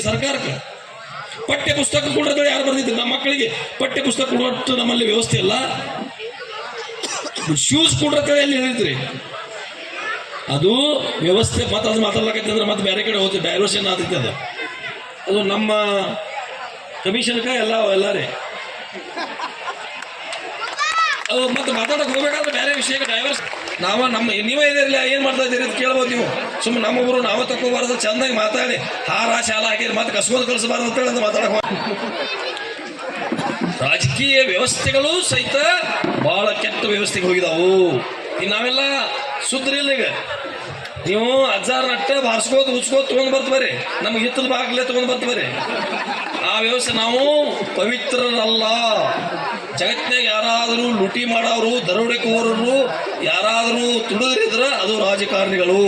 ಸರ್ಕಾರಕ್ಕೆ ಪಠ್ಯ ಪುಸ್ತಕ ಕೊಡೋದು ಯಾರು ಬರ್ದಿದ್ರು? ನಮ್ಮ ಮಕ್ಕಳಿಗೆ ಪಠ್ಯ ಪುಸ್ತಕ ಕೊಡುವಷ್ಟು ನಮ್ಮಲ್ಲಿ ವ್ಯವಸ್ಥೆ ಇಲ್ಲ. ಶೂಸ್ ಕೊಡ್ರತ್ತೆ ಎಲ್ಲಿ ಹೇಳಿದ್ರಿ? ಅದು ವ್ಯವಸ್ಥೆ ಮತ್ತೆ ಅದು ಮಾತಾಡ್ಲಕೈತೆ ಅಂದ್ರೆ ಮತ್ತೆ ಬೇರೆ ಕಡೆ ಹೋಗ್ತದೆ, ಡೈವರ್ಷನ್ ಆಗ್ತೈತೆ. ಅದು ನಮ್ಮ ಕಮಿಷನ್ಕ ಎಲ್ಲರೇ ಅದು ಮತ್ತೆ ಮಾತಾಡಕ್ ಹೋಗ್ಬೇಕಾದ್ರೆ ಬೇರೆ ವಿಷಯಕ್ಕೆ ಡೈವರ್ಸ್ ನೀವೇ ಇದಿರಲಿಲ್ಲ ಏನ್ ಮಾಡ್ತಾ ಇದ್ದೀರಿ ಅಂತ ಕೇಳ್ಬೋದು ನೀವು. ಸುಮ್ಮನೆ ನಮ್ಮ ಊರು ನಾವೇ ತಕೋಬಾರ್ದು, ಚಂದಾಗಿ ಮಾತಾಡಿ ಹಾರ ಶಾಲ ಹಾಕಿ ಮತ್ತೆ ಕಸ್ಕೋದು ಕಳಿಸಬಾರ್ದು ಅಂತ ಹೇಳಿ ಮಾತಾಡಕ್. ರಾಜಕೀಯ ವ್ಯವಸ್ಥೆಗಳು ಸಹಿತ ಬಹಳ ಕೆಟ್ಟ ವ್ಯವಸ್ಥೆಗೆ ಹೋಗಿದಾವು. ನಾವೆಲ್ಲ ಸುದ್ರಿಲ್ಲ. ಈಗ ನೀವು ಅಜ್ಜಾರ ನಟ್ಟ ಬಾರಿಸ್ಕೋದು ಉಚ್ಕೋದು ತಗೊಂಡ್ ಬರ್ತೀರಿ, ನಮ್ಗೆ ಹಿತ್ತದ ಬಾಗ್ಲೇ ತಗೊಂಡ್ ಬರ್ತೀರಿ. ಆ ವ್ಯವಸ್ಥೆ ನಾವು ಪವಿತ್ರರಲ್ಲ. ಜಗತ್ತಿನಾಗ ಯಾರಾದರೂ ಲೂಟಿ ಮಾಡೋರು, ದರೋಡೆಕೋರರು ಯಾರಾದರೂ ತುಳಿದ್ರಿದ್ರೆ ಅದು ರಾಜಕಾರಣಿಗಳು.